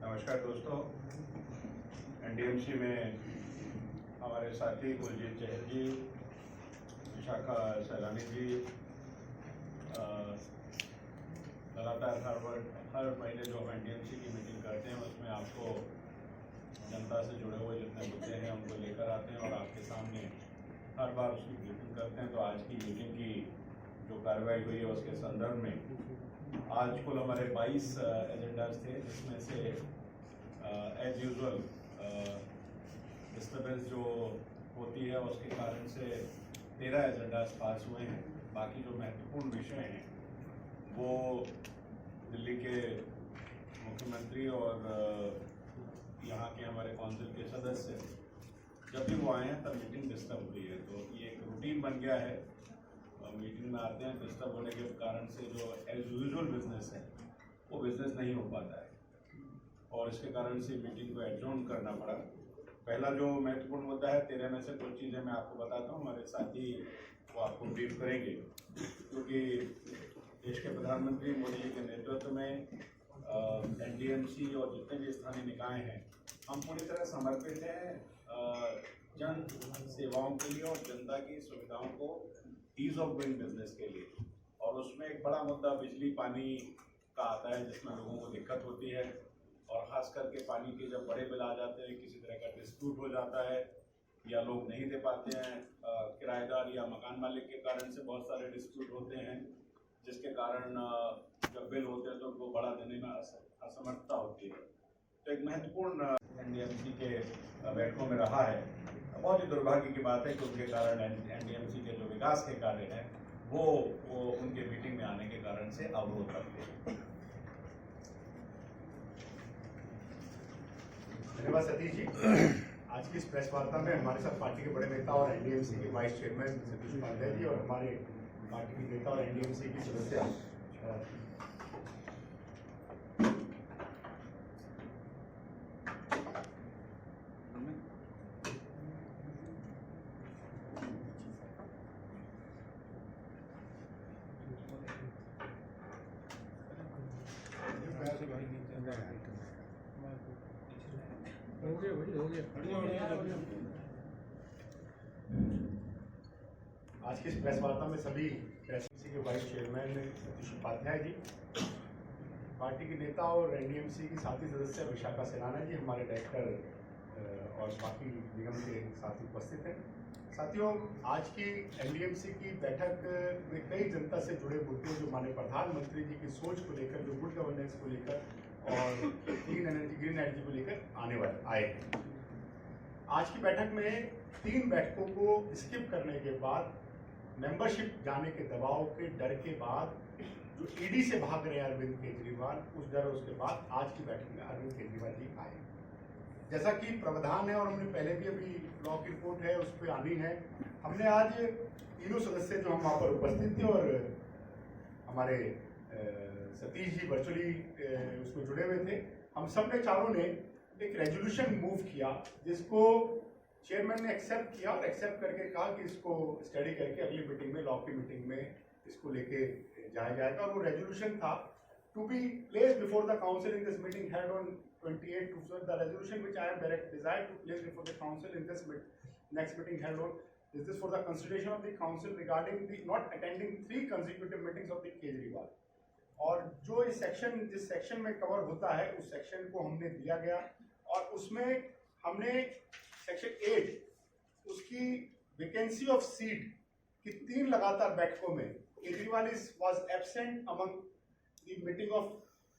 नमस्कार दोस्तों। एनडीएमसी में हमारे साथी कुलजीत चहल जी, विशाखा सैलानी जी लगातार हर महीने जो हम एनडीएमसी की मीटिंग करते हैं उसमें आपको जनता से जुड़े हुए जितने मुद्दे हैं उनको लेकर आते हैं और आपके सामने हर बार उसकी ब्रीफिंग करते हैं। तो आज की मीटिंग की जो कार्रवाई हुई है उसके संदर्भ में आज कुल हमारे 22 एजेंडाज थे, जिसमें से एज यूजुअल डिस्टर्बेंस जो होती है उसके कारण से 13 एजेंडाज पास हुए हैं। बाकी जो महत्वपूर्ण विषय हैं वो दिल्ली के मुख्यमंत्री और यहाँ के हमारे काउंसिल के सदस्य जब भी वो आए हैं तब मीटिंग डिस्टर्ब हुई है। तो ये एक रूटीन बन गया है, मीटिंग में आते हैं, डिस्टर्ब होने के कारण से जो एज यूजुअल बिजनेस है वो बिजनेस नहीं हो पाता है और इसके कारण से मीटिंग को एडजॉर्न करना पड़ा। पहला जो महत्वपूर्ण मुद्दा है, 13 में से कुछ चीज़ें मैं आपको बताता हूँ, हमारे साथी वो आपको ब्रीफ करेंगे, क्योंकि देश के प्रधानमंत्री मोदी जी के नेतृत्व में एनडीएमसी और जितने भी स्थानीय निकाय हैं हम पूरी तरह समर्पित हैं जन सेवाओं के लिए और जनता की सुविधाओं को ईज ऑफ डूइंग बिजनेस के लिए। और उसमें एक बड़ा मुद्दा बिजली पानी का आता है, जिसमें लोगों को दिक्कत होती है और ख़ास करके पानी के जब बड़े बिल आ जाते हैं, किसी तरह का डिस्प्यूट हो जाता है या लोग नहीं दे पाते हैं, किराएदार या मकान मालिक के कारण से बहुत सारे डिस्प्यूट होते हैं, जिसके कारण जब बिल होते हैं तो उनको बड़ा देने में असमर्थता होती है। तो एक महत्वपूर्ण एनडीएमसी के बैठकों में रहा है। बहुत ही दुर्भाग्य की बात है कि उनके कारण एनडीएमसी के जो विकास के कार्य हैं वो उनके मीटिंग में आने के कारण से अवरोध करते हैं। धन्यवाद सतीश जी। आज की इस प्रेस वार्ता में हमारे साथ पार्टी के बड़े नेता और एनडीएमसी के वाइस चेयरमैन सतीश उपाध्याय जी और हमारे पार्टी के नेता और एनडीएमसी की सदस्य आज की इस प्रेस वार्ता में सभी एनडीएमसी के vice chairman Satish Upadhyay ji, party के नेता और एनडीएमसी की साथी सदस्य विशाखा सैलाना जी, हमारे डायरेक्टर और बाकी निगम के साथी उपस्थित हैं। साथियों, आज की एनडीएमसी की बैठक में कई जनता से जुड़े मुद्दे जो माननीय प्रधानमंत्री जी की सोच को लेकर, जो गुड गवर्नेंस को लेकर और ग्रीन एनर्जी को लेकर आए हैं। आज की बैठक में 3 बैठकों को स्किप करने के बाद, मेंबरशिप जाने के दबाव के डर के बाद, जो ईडी से भाग रहे हैं अरविंद केजरीवाल, उस डर उसके बाद आज की बैठक में अरविंद केजरीवाल जी आए। जैसा कि प्रावधान है और हमने पहले भी अभी ब्लॉक की रिपोर्ट है उस पर आनी है, हमने आज तीनों सदस्य जो हम वहाँ पर उपस्थित थे और हमारे सतीश जी वर्चुअली उसमें जुड़े हुए थे, हम सब ने चारों ने एक रेजोल्यूशन मूव किया, जिसको चेयरमैन ने एक्सेप्ट किया और एक्सेप्ट करके कहा कि इसको स्टडी करके अगली मीटिंग में, लॉ की मीटिंग में इसको लेके जाया जाएगा। और वो रेजोल्यूशन था to be place before the council in this meeting held on 28 the resolution which I am direct desire to place before the council in this next meeting held on is this for the consideration of the council regarding the not attending 3 consecutive meetings of the Kejriwal. और जो इस section, जिस section में cover होता है उस section को हमने दिया गया और उसमें हमने सेक्शन 8 उसकी वैकेंसी ऑफ सीट की 3 लगातार बैठकों में Kejriwal was absent among the meeting of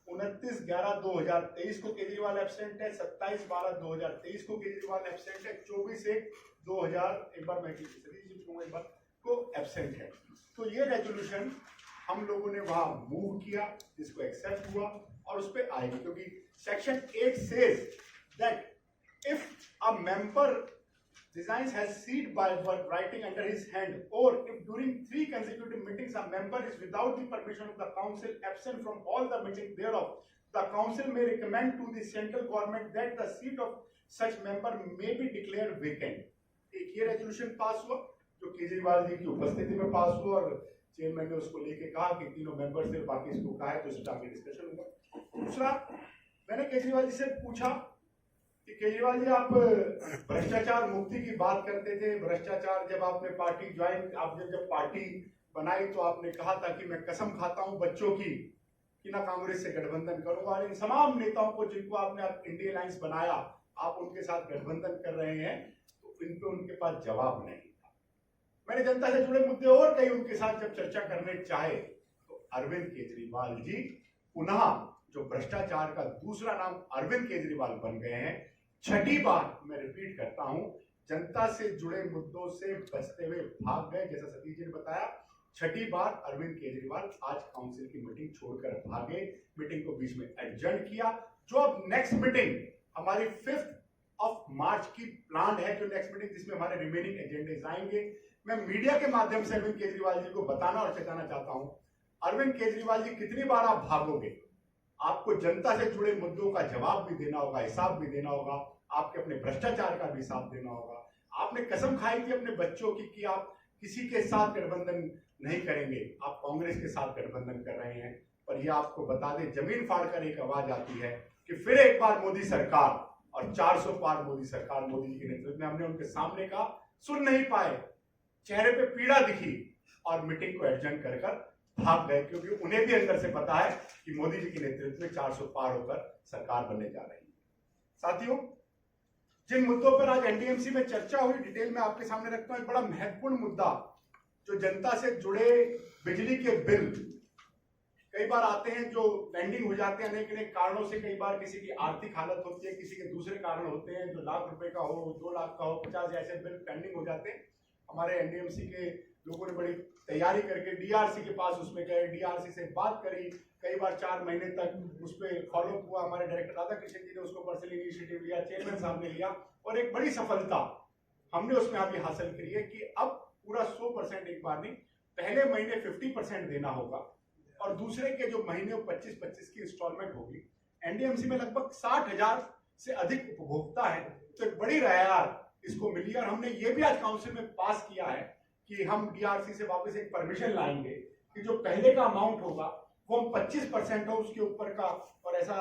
29/11/2023 को केजरीवाल एब्सेंट है, 27/12/2023 को केजरीवाल एब्सेंट है, 24/1 को एब्सेंट है। तो ये रेजोल्यूशन हम लोगों ने वहां मूव किया, जिसको एक्सेप्ट हुआ और उस पर आएगी, क्योंकि section 8 says that if a member resigns has seat by writing under his hand, or if during 3 consecutive meetings a member is without the permission of the council absent from all the meetings thereof, the council may recommend to the central government that the seat of such member may be declared vacant। एक ये resolution pass हुआ जो केजरीवाल जी की उपस्थिति में पास हुआ और chairman ने उसको लेके कहा कि तीनों मेंबर से बाकी इसको कहा है तो इस पर आगे डिस्कशन हुआ। दूसरा, मैंने केजरीवाल जी से पूछा कि केजरीवाल जी, आप भ्रष्टाचार मुक्ति की बात करते थे। भ्रष्टाचार, जब आपने पार्टी ज्वाइन, आपने जब पार्टी बनाई तो आपने कहा था कि मैं कसम खाता हूं बच्चों की कि ना कांग्रेस से गठबंधन करूंगा। इन तमाम नेताओं को जिनको आपने इंडिया अलायंस बनाया, आप उनके साथ गठबंधन कर रहे हैं, तो इन पे उनके पास जवाब नहीं था। मैंने जनता से जुड़े मुद्दे और कई उनके साथ जब चर्चा करने चाहे तो अरविंद केजरीवाल जी पुनः, जो भ्रष्टाचार का दूसरा नाम अरविंद केजरीवाल बन गए हैं, छठी बार, मैं रिपीट करता हूं, जनता से जुड़े मुद्दों से बचते हुए भाग गए। जैसा सतीश जी ने बताया, छठी बार अरविंद केजरीवाल आज काउंसिल की मीटिंग छोड़कर भागे, मीटिंग को बीच में एडजर्न किया। जो अब नेक्स्ट मीटिंग हमारी 5 मार्च की प्लान है, जो नेक्स्ट मीटिंग जिसमें हमारे रिमेनिंग एजेंडे आएंगे, मैं मीडिया के माध्यम से अरविंद केजरीवाल जी को बताना और चेताना चाहता हूं, अरविंद केजरीवाल जी, कितनी बार आप भागोगे? आपको जनता से जुड़े मुद्दों का जवाब भी देना होगा, हिसाब भी देना होगा, आपके अपने भ्रष्टाचार का भी हिसाब देना होगा। आपने कसम खाई थी अपने बच्चों की कि आप किसी के साथ गठबंधन नहीं करेंगे, आप कांग्रेस के साथ गठबंधन कर रहे हैं। पर यह आपको बता दें, जमीन फाड़कर एक आवाज आती है कि फिर एक बार मोदी सरकार, और 400 पार मोदी सरकार, मोदी जी के नेतृत्व में। हमने उनके सामने का सुन नहीं पाए, चेहरे पे पीड़ा दिखी और मीटिंग को एडजर्न कर भाग गए, क्योंकि उन्हें भी अंदर से पता है कि मोदी जी के नेतृत्व में 400 पार होकर सरकार बनने जा रही है। साथियों, जिन मुद्दों पर आज एनडीएमसी में चर्चा हुई, डिटेल में आपके सामने रखता हूं। एक बड़ा महत्वपूर्ण मुद्दा, जो जनता से जुड़े बिजली के बिल कई बार आते हैं, जो पेंडिंग हो जाते हैं अनेक अनेक कारणों से। कई बार किसी की आर्थिक हालत होती है, किसी के दूसरे कारण होते हैं, जो लाख रुपए का हो, 2 लाख का हो, 50, ऐसे बिल पेंडिंग हो जाते हैं। हमारे एनडीएमसी के लोगों ने बड़ी तैयारी करके डीआरसी के पास उसमें गए, डीआरसी से बात करी, कई बार 4 महीने तक उस पर फॉलो हुआ। हमारे डायरेक्टर राधा कृष्ण जी ने उसको पर्सनली इनिशिएटिव लिया, चेयरमैन साहब ने लिया, और एक बड़ी सफलता हमने उसमें अभी हासिल करी है कि अब पूरा 100% एक बार नहीं, पहले महीने 50% देना होगा, और दूसरे के जो महीने 25-25 की इंस्टॉलमेंट होगी। एनडीएमसी में लगभग 60,000 से अधिक उपभोक्ता है, तो एक बड़ी राहत इसको मिली। और हमने ये भी आज काउंसिल में पास किया है कि हम डीआरसी से वापस एक परमिशन लाएंगे कि जो पहले का अमाउंट होगा वो हम 25% हो उसके ऊपर का, और ऐसा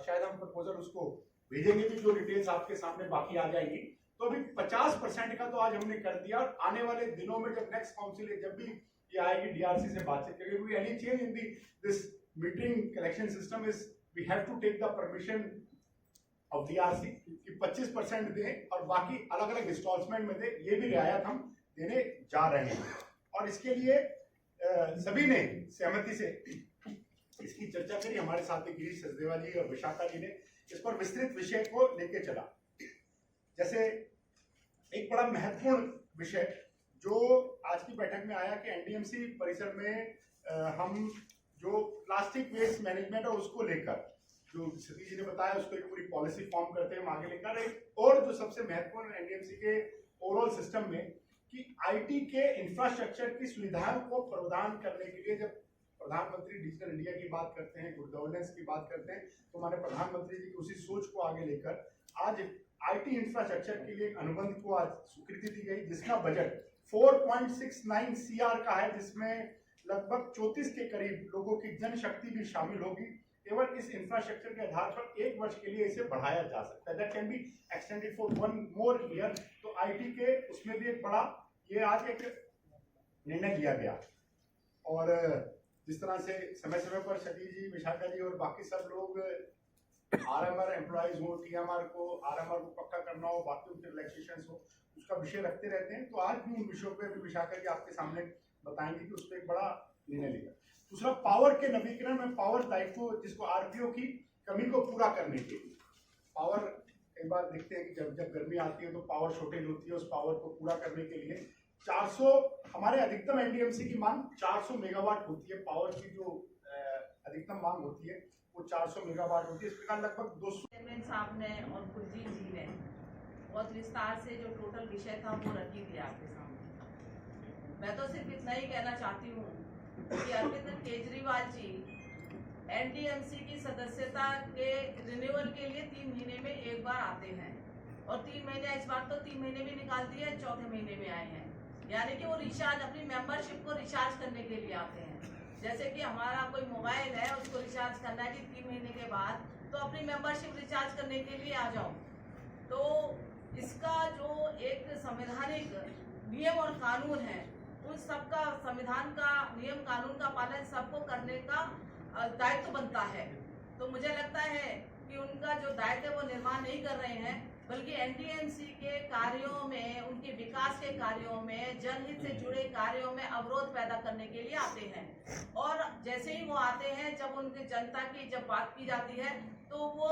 शायद हम प्रपोजल उसको भेजेंगे भी, जो डिटेल्स आपके सामने बाकी आ जाएगी। तो अभी 50% का तो आज हमने कर दिया, और आने वाले दिनों में जब नेक्स्ट काउंसिल है, जब भी ये आएगी, डीआरसी से बातचीत करेंगे, any change in this meeting collection system is we have to take the permission of DRC कि 25% दें और बाकी अलग अलग इंस्टॉलमेंट में दें। ये भी रियायत हम देने जा रहे हैं, और इसके लिए सभी ने सहमति से इसकी चर्चा करी। हमारे साथ गिरीश सचदेवा जी और विशाखा जी ने इस पर विस्तृत विषय को लेके चला। जैसे एक बड़ा महत्वपूर्ण विषय जो आज की बैठक में आया कि एनडीएमसी परिसर में हम जो प्लास्टिक वेस्ट मैनेजमेंट और उसको लेकर, जो सतीश जी ने बताया, उसको एक पूरी पॉलिसी फॉर्म करते हैं हम आगे लेकर। एक और जो सबसे महत्वपूर्ण एनडीएमसी के ओवरऑल सिस्टम में कि आईटी के इंफ्रास्ट्रक्चर की सुविधाओं को प्रदान करने के लिए, जब प्रधानमंत्री डिजिटल इंडिया की बात करते हैं, गुड गवर्नेंस की बात करते हैं, तो हमारे प्रधानमंत्री जी की उसी सोच को आगे लेकर आज आईटी इंफ्रास्ट्रक्चर के लिए एक अनुबंध को आज स्वीकृति दी गई, जिसका बजट 4.69 CR का है, जिसमें लगभग 34 के करीब लोगों की जनशक्ति भी शामिल होगी। केवल इस इंफ्रास्ट्रक्चर के आधार पर 1 वर्ष के लिए इसे बढ़ाया जा सकता है, that can be extended for 1 more year। तो आईटी के उसमें भी एक बड़ा ये आज एक निर्णय लिया गया। और जिस तरह से समय समय पर सतीश जी, विशाखा जी और बाकी सब लोग आरएमआर एम्प्लॉइज हो, टीएमआर को, आरएमआर को पक्का करना हो, बाकी उनके रिलैक्सेशन हो, उसका विषय रखते रहते हैं। तो आज भी उन विषयों पर भी विशाखा जी आपके सामने बताएंगे कि उस पर एक बड़ा निर्णय लिया। दूसरा, पावर के नवीकरण में पावर दायित्व, जिसको आरपीओ की कमी को पूरा करने के लिए, पावर कई बार देखते हैं कि जब गर्मी आती है तो पावर शॉर्टेज होती है, उस पावर को पूरा करने के लिए 400, हमारे अधिकतम एनडीएमसी की मांग 400 मेगावाट होती है। पावर की जो अधिकतम मांग होती है वो 400 मेगावाट होती है। इस प्रकार लगभग 200 चेयरमैन साहब ने और कुलजीत जी ने बहुत विस्तार से जो टोटल विषय था वो रख दिया आपके सामने। मैं तो सिर्फ इतना ही कहना चाहती हूँ कि अरविंद केजरीवाल जी एनडीएमसी की सदस्यता के रिन्यूअल के लिए 3 महीने में एक बार आते हैं, और 3 महीने, इस बार तो 3 महीने भी निकाल दिए, 4थे महीने में आए हैं। यानी कि वो रिचार्ज, अपनी मेंबरशिप को रिचार्ज करने के लिए आते हैं। जैसे कि हमारा कोई मोबाइल है, उसको रिचार्ज करना है कि 3 महीने के बाद तो अपनी मेंबरशिप रिचार्ज करने के लिए आ जाओ। तो इसका जो एक संवैधानिक नियम और कानून है, उन सबका संविधान का नियम कानून का पालन सबको करने का दायित्व बनता है। तो मुझे लगता है कि उनका जो दायित्व है वो निर्वाह नहीं कर रहे हैं, बल्कि एनडीएमसी के कार्यों में, उनके विकास के कार्यों में, जनहित से जुड़े कार्यों में अवरोध पैदा करने के लिए आते हैं। और जैसे ही वो आते हैं, जब उनकी जनता की जब बात की जाती है तो वो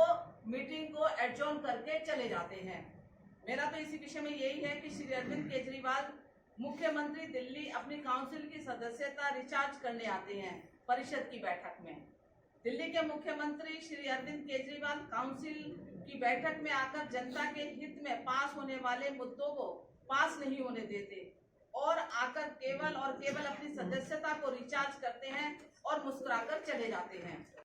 मीटिंग को एडजॉर्न करके चले जाते हैं। मेरा तो इसी विषय में यही है कि श्री अरविंद केजरीवाल मुख्यमंत्री दिल्ली अपनी काउंसिल की सदस्यता रिचार्ज करने आते हैं परिषद की बैठक में। दिल्ली के मुख्यमंत्री श्री अरविंद केजरीवाल काउंसिल की बैठक में आकर जनता के हित में पास होने वाले मुद्दों को पास नहीं होने देते और आकर केवल और केवल अपनी सदस्यता को रिचार्ज करते हैं और मुस्कुराकर चले जाते हैं।